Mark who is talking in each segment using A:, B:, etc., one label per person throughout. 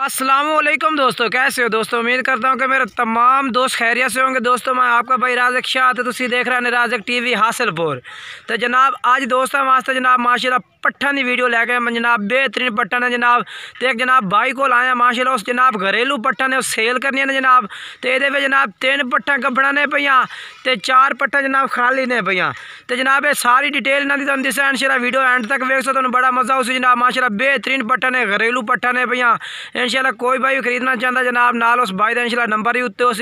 A: अस्सलामुअलैकुम दोस्तों, कैसे हो दोस्तों। उम्मीद करता हूँ कि मेरे तमाम दोस्त खैरियत से होंगे। दोस्तों मैं आपका भाई राज़क शाह तो तुसी देख रहे हैं राज़क टीवी हासिलपुर। तो जनाब आज दोस्तों वास्ते जनाब माशाल्लाह पट्ठन की वीडियो लैके जनाब बेहतरीन पट्ठन है जनाब। तो एक जनाब भाई को आया माशाल्लाह उस जनाब घरेलू पट्ठन है उस सेल करनी है जनाब। तो ये जनाब 3 पट्ठा कपड़ा ने पईयां ते 4 पट्ठा जनाब खाली ने पईयां। तो जनाब ये सारी डिटेल इन्हों की तुम दिसा इंशाल्लाह वीडियो एंड तक वेख सो तुम बड़ा मजा उस जनाब माशाल्लाह बेहतरीन पट्ठन है घरेलू पट्ठा ने पईयां। इंशाल्लाह कोई भाई भी खरीदना चाहता जनाब नाल उस भाई का इंशाल्लाह नंबर ही उत्ते उस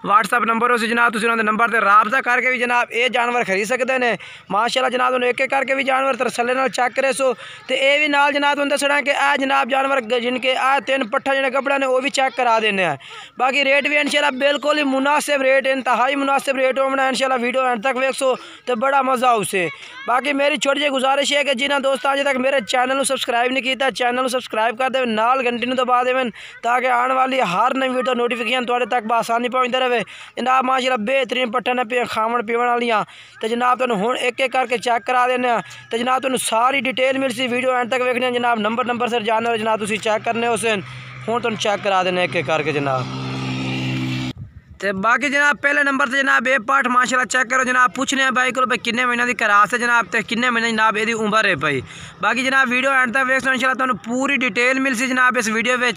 A: व्हाट्सअप नंबर उस जनाब तुम उन्होंने नंबर से राबता करके भी जनाब ये जानवर खरीद सकते हैं माशाल्लाह जनाब। उन्होंने एक एक करके भी जानवर तरसले नाल चेक करे सो। तो ये भी नाल जनाब तुम दसना कि आ जनाब जानवर जिनके आ 3 पट्ठा जो कपड़ा ने वो भी चेक करा देने हैं। बाकी रेट भी इंशाल्लाह बिल्कुल ही मुनासिब रेट इंतहाई मुनासिब रेट होना इंशाल्लाह वीडियो एंड तक वेख सो तो बड़ा मज़ा उसे। बाकी मेरी छोटी जी गुजारिश है कि जिन्होंने दोस्त अजे तक मेरे चैनल को सब्सक्राइब नहीं किया चैनल को सब्सक्राइब कर दे नाल घंटी में दबा देवें ताकि आने वाली हर नई वीडियो नोटिफिकेशन थोड़े तक बसानी पहुँचते रहे। जनाब माशाल्लाह बेहतरीन पट्ठन पे खावन पीवन वालियाँ। तो जनाब तुम हूँ एक एक करके चेक करा देने। तो जनाब तुम सारी डिटेल मिल सी वीडियो एंड तक वेखने जनाब नंबर से जानवर जनाब तुम चेक करने उस हूँ तुम चेक करा देने एक एक करके जनाब। तो बाकी जनाब पहले नंबर से जनाब ये पार्ट माशाल्लाह चेक करो जनाब। पूछने हैं भाई को भाई किन्ने महीने की करास है जनाब तो किन्ने महीने जनाब ये उम्र है भाई। बाकी जनाब वीडियो एंड तक वेख इंशाल्लाह तुहानू पूरी डिटेल मिल सी जनाब इस वीडियो में।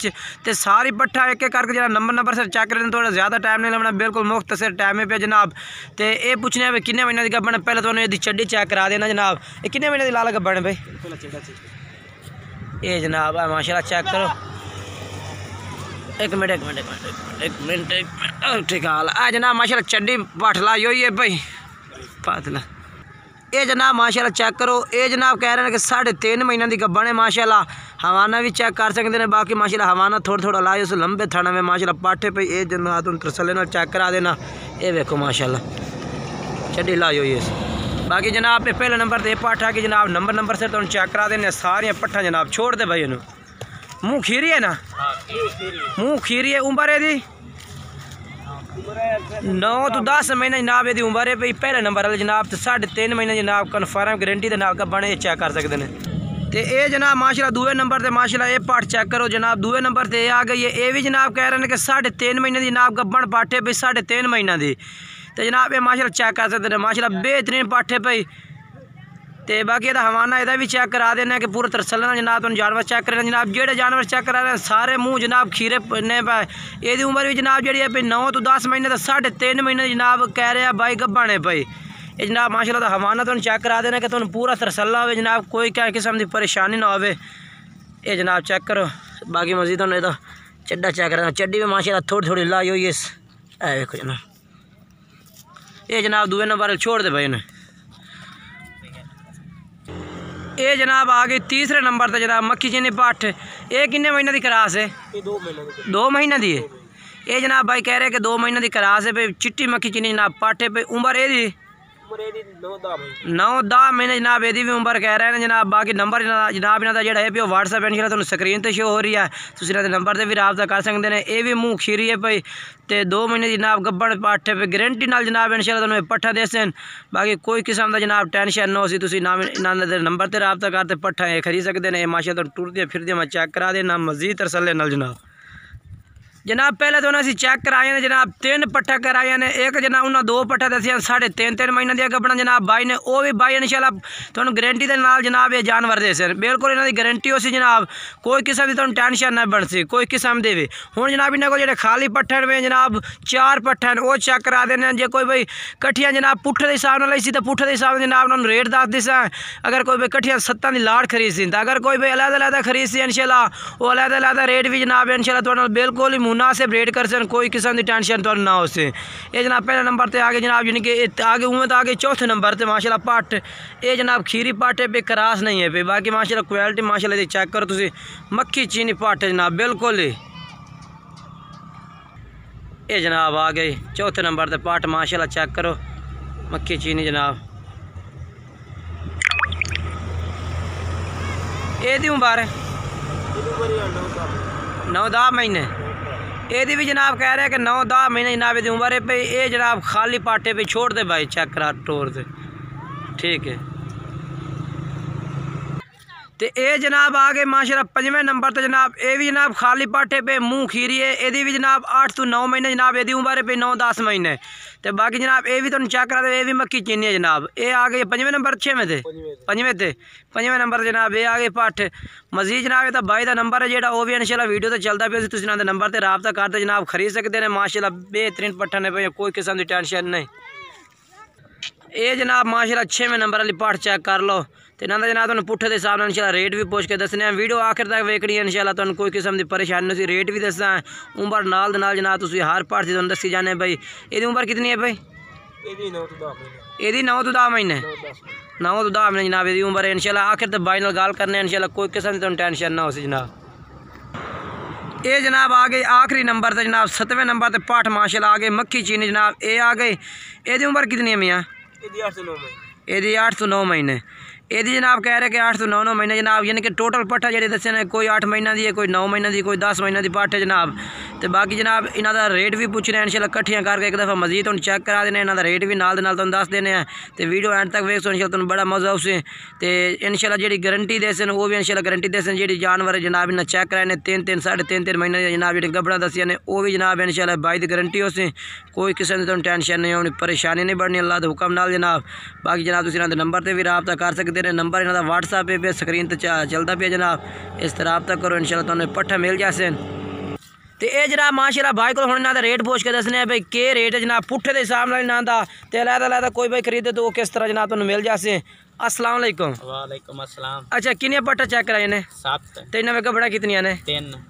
A: तो सारी पट्ठा एक एक करके जनाब नंबर से चेक करें थोड़ा ज़्यादा टाइम नहीं लगना बिल्कुल मुख्तसर टाइम पे जनाब। तो ये पूछने हैं भाई किन्ने महीने की गब्बन पहले तो ये चड्डी चेक करा देना जनाब। ये किन्ने महीने की लाल गब्बन है भाई ये जनाब माशाल्लाह चेक करो। एक मिनट ठीक हाल आ जनाब माशाल्लाह चड्डी पाठला यो है भाई पातला। ये जनाब माशाल्लाह चेक करो ये जनाब कह रहे हैं कि 3.5 महीने की गब्बन है माशाल्लाह। हवाना भी चेक कर सकते हैं। बाकी माशाल्लाह हवाना थोड़ा लाए उस लंबे थाना में माशाल्लाह पाठे पे ये जनाब तुम तसले नाल चेक करा देना। ये देखो माशाल्लाह चड्डी लाई हुई है। बाकी जनाब पे पहले नंबर पर पाठा कि जनाब नंबर से तुम चेक करा देने सारिया पट्ठा जनाब छोड़ दे भाई इन्हों मुँह खीरी है ना मुँह खीरी है। उम्र है 9 तो 10 महीने जनाब यदि उम्र है भाई पहले नंबर वाले जनाब। तो 3.5 महीने जनाब कन्फर्म गारंटी के नाल बने चेक कर सकते हैं। तो ये जनाब माशाल्लाह दूसरे नंबर से माशाल्लाह ये पाठ चेक करो जनाब। दूसरे नंबर से ये आ गई है ये भी जनाब कह रहे हैं कि 3.5 महीने की जनाब गब्बन पाठे भाई 3.5 महीना की। तो जनाब ये माशाल्लाह चेक कर सकते हैं माशाल्लाह बेहतरीन पाठे भाई। तो बाकी हवाना यदा भी चेक करा देना कि पूरा तरसलना जनाब तुम जानवर चेक करना जनाब। जेडे जानवर चेक करा रहे सारे मुँह जनाब खीरे ने पाए। ये उम्र भी जनाब जी है 9 तो 10 महीने तो 3.5 महीने जनाब कह रहे हैं भाई गब्बन है भाई। ये जनाब माशाल्लाह तो हवाना तुम चेक करा देना कि तुम पूरा तरसला हो जनाब कोई क्या किस्म की परेशानी ना हो। ये जनाब चेक करो। बाकी मजीद तुम तो चड्डा चेक करा चड्डी भी माशाल्लाह थोड़ी लाई हुई है देखो जनाब। ये जनाब दूसरे नंबर छोड़ दे भाई इन्हें। ये जनाब आ गई तीसरे नंबर पर जनाब मक्खी चीनी पाठ। ये किन्ने महीने की करास है 2 महीने की है। ये जनाब भाई कह रहे हैं कि 2 महीने की करास है भाई चिट्टी मक्खी चीनी जनाब पाठे पे उम्र ये 9-10 महीने जनाब यदि भी उम्र कह रहे हैं जनाब। बाकी नंबर जनाब इन्हों का जोड़ा है व्हाट्सअप इंशाल्लाह तुम स्क्रीन पर शो हो रही है तुम इन्होंने नंबर से भी राबता कर सकते हैं। ये भी मुँह खीरी है भाई। तो 2 महीने की जनाब गब्बन पाठे पे गारंटी नाल जनाब इंशाल्लाह तुम्हें पट्ठा दे सन। बाकी कोई किस्म का जनाब टेंशन ना हो सी तुम इन्होंने नंबर से राबता करते पट्ठा ये खरीद सकते हैं। माशाल्लाह तुम टुरदे फिरदे मैं चेक करा देना मजीद तरसले नाल जनाब। पहले तो उन्हें चेक कराए ने जनाब 3 पट्ठा कराए ने। एक जनाब उन्हें 2 पट्ठा दसिया 3.5 महीने दिया गब्बन जनाब भाई ने वो भी भाई इंशाल्लाह तुम गारंटी के नाल जनाब ये जानवर दे सन बिल्कुल इन्हों की गारंटी हो सी जनाब। कोई किस्म की तुम टेंशन ना बन सी कोई किस्म की भी। हूँ जनाब इन्होंने को जो खाली पट्ठे में जनाब 4 पट्ठे वो चेक करा देने। जो कोई भाई कट्ठियाँ जनाब पुट्ठे के हिसाब न ली तो पुट्ठे के हिसाब से जनाब उन्होंने रेट दस दिसा। अगर कोई भाई कट्ठियाँ 7 की लाड़ खरीद सी तो अगर कोई भाई अलग खरीद सी इंशाल्लाह वो अलग रेट भी जनाब इंशाल्लाह तुहानू बिल्कुल ही मुनासिब रेट कर कोई किस्म की टेंशन तो ना हो से। ये जनाब पहले नंबर पर आगे जनाब यानी कि आगे उमें तो आगे चौथे नंबर पर माशाल्लाह पाठ। ये जनाब खीरी पाठे पे करास नहीं है पे। बाकी माशाल्लाह क्वालिटी माशाल्लाह चेक करो तुम मक्खी चीनी पाठ है जनाब बिल्कुल ही। ये जनाब आ गई चौथे नंबर पर पाठ माशाल्लाह चेक करो मक्खी चीनी जनाब। ये उम्र है 9-10 महीने। ये भी जनाब कह रहे हैं कि 9-10 महीने जनाब ये उम्र है भाई। ये जनाब खाली पाटे पे छोड़ दे भाई चेक करा टोर से ठीक है। तो ये जनाब आ गए माशाल्लाह 5वें नंबर तो जनाब ये भी जनाब खाली पाठे पे मुँह खीरी है। ये भी जनाब 8 to 9 महीने जनाब यदी उम्र पे 9-10 महीने। तो बाकी जनाब ये भी तुम चेक करा दे, ये भी मक्की चीनी है जनाब। ये आ गए 5वें नंबर 6वें थे 5वें नंबर जनाब ये आ गए पठ। मजीद जनाब ये तो भाई का नंबर है जो भी इंशाल्लाह वीडियो तो चलता पे तुम इन्होंने नंबर से रबता करते जनाब खरीद सकते हैं। माशाल्लाह बेहतरीन पट्ठा ने पे, कोई किस्म की टेंशन नहीं। ये जनाब माशाल्लाह 6वें नंबर वाली पठ चेक कर लो। तो इन्हों का जनाब तुम पुट्ठे के हिसाब से इंशाल्लाह रेट भी पूछ के दसने। वीडियो आखिर तक वेखनी है इंशाल्लाह तुम कोई किस्म की परेशानी नहीं, रेट भी दसना है। उम्र नाल जनाब तुम हर पठ से तुम दसी जाने भाई। ये उम्र कितनी है भाई? ये 9 to 10 महीने 9 to 10 महीने जनाब ये उम्र है। इंशाल्लाह आखिर तक भाई नाल गल करने इंशाल्लाह कोई किस्म की तुम टेंशन ना हो जनाब। ये जनाब आ गए आखिरी नंबर तो जनाब 7वें नंबर तो पठ माशाल्लाह आ गए मक्खी चीनी जनाब। ये आ गए ये उम्र कितनी है मियाँ? ये 8 to 9 महीने। ये जनाब कह रहे कि 8 to 9 महीने जनाब, यानी कि टोटल पट्ठा जी दसे ने कोई 8 महीना दी है, कोई 9 महीना दी, कोई 10 महीना दी पट्ठ है जनाब। तो बाकी जनाब इन्हों का रेट भी पूछ रहे हैं इंशाल्लाह कट्ठियां करके एक दफ़ा मजीद हम चेक करा देने। इन्हों का रेट भी नाल तुम दस देने हैं। तो वीडियो एंड तक वेख सो इंशाल्लाह तुम बड़ा मजा उसे। तो इंशाल्लाह जी गारंटी दे सन वो भी इंशाल्लाह गारंटी दे सन। जी जानवर जनाब इन्हें चेक कराए ने 3-3 साढ़े 3 महीने जनाब जी गबड़ा दसिया ने वो भी जनाब इंशाल्लाह भाई की गारंटी हो सी। कोई किसी तुम टेंशन नहीं होनी, परेशानी नहीं बढ़नी अल्लाह के हुक्म नाल जनाब। बाकी जनाब तुम इन्होंने नंबर पर भी रबता कर सकते हैं। नंबर इन्हों का व्हाट्सएप पे स्क्रीन पर चलता पे जनाब, इस तरह रबता करो इंशाल्लाह तुम्हें पट्ठा मिल जासे। तो ये जनाब माशाल्लाह भाई को हम इन्हों का रेट पूछ के दसने भाई के रेट है जनाब पुट्ठे के हिसाब से इन्हों का। तो अलग कोई भाई खरीदे तो वो किस तरह जनाब तुम्हें मिल जासे। अस्सलाम वालेकुम।
B: वालेकुम अस्सलाम।
A: अच्छा कितने पट्ठा चेक कराए ने?
B: 7।
A: तो इन्होंने गबड़ा कितनी ने?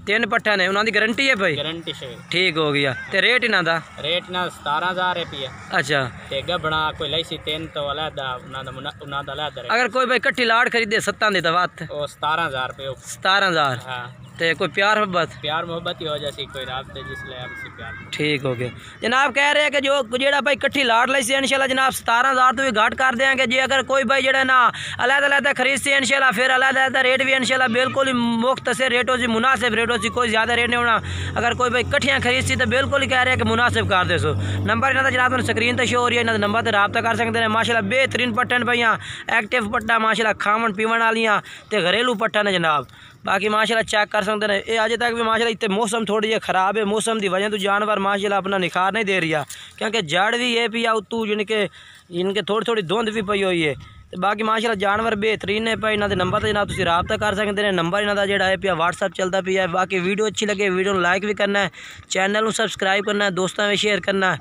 A: 3 पट्ठा ने। उन्होंने गारंटी है भाई?
B: गारंटी से
A: ठीक हो गया। तो रेट इन्हों का?
B: रेट ना 17,000 रुपया।
A: अच्छा
B: ते गबड़ा कोई लैसी 3 तो अलहदा अलहदा।
A: अगर कोई भाई कट्ठी लाड़ खरीदे 7 दी तो बात
B: 17,000 रुपये।
A: 17,000।
B: हाँ
A: तो कोई प्यार
B: मोहब्बत ही हो जासी कोई राबते जिसले आपसे प्यार।
A: ठीक हो गया जनाब। कह रहे हैं कि जो भाई कट्ठी लाड़ ली सी इंशाल्लाह जनाब 17,000 तो भी घाट कर देंगे जी। अगर कोई भाई जो ना अलग खरीद से इंशाल्लाह फिर अलग रेट भी इंशाल्लाह बिल्कुल ही मुख्तसर रेटों से मुनासिब रेटों से, कोई ज़्यादा रेट नहीं होना। अगर कोई भाई कट्ठियाँ खरीद सी तो बिल्कुल ही कह रहे हैं कि मुनासिब कर दे सो। नंबर इन्हों का जनाब स्क्रीन पर शो हो रही है, इन्होंने नंबर से रबता कर सकते हैं। माशाल्लाह बेहतरीन पट्टन भैया एक्टिव पट्टा माशाल्लाह खावन पीवन वालियाँ तो घरेलू पट्टा ने जनाब। बाकी माशाल्लाह चेक कर सकते हैं। ये अजे तक भी माशाल्लाह इतने मौसम थोड़ी जी खराब है, मौसम की वजह तो जानवर माशाल्लाह अपना निखार नहीं दे रही है क्योंकि जड़ भी ये पिया उतू जिनके थोड़ी धुंध भी पई हुई है। तो बाकी माशाल्लाह जानवर बेहतरीन है पे। इन्होंने नंबर तो जनाब तुम रबता कर सकते हैं। नंबर इन्हों का जोड़ा है पिया व्हाट्सएप चलता पिया है। बाकी वीडियो अच्छी लगे वीडियो लाइक भी करना है, चैनल को सबसक्राइब करना है, दोस्तों में शेयर करना है।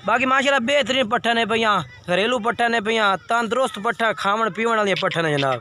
A: बाकी माशाल्लाह बेहतरीन पट्ठा ने पे, घरेलू पट्ठा ने पे, तंदुरुस्त पट्ठा खावन पीवन वाली पट्ठा ने जनाब।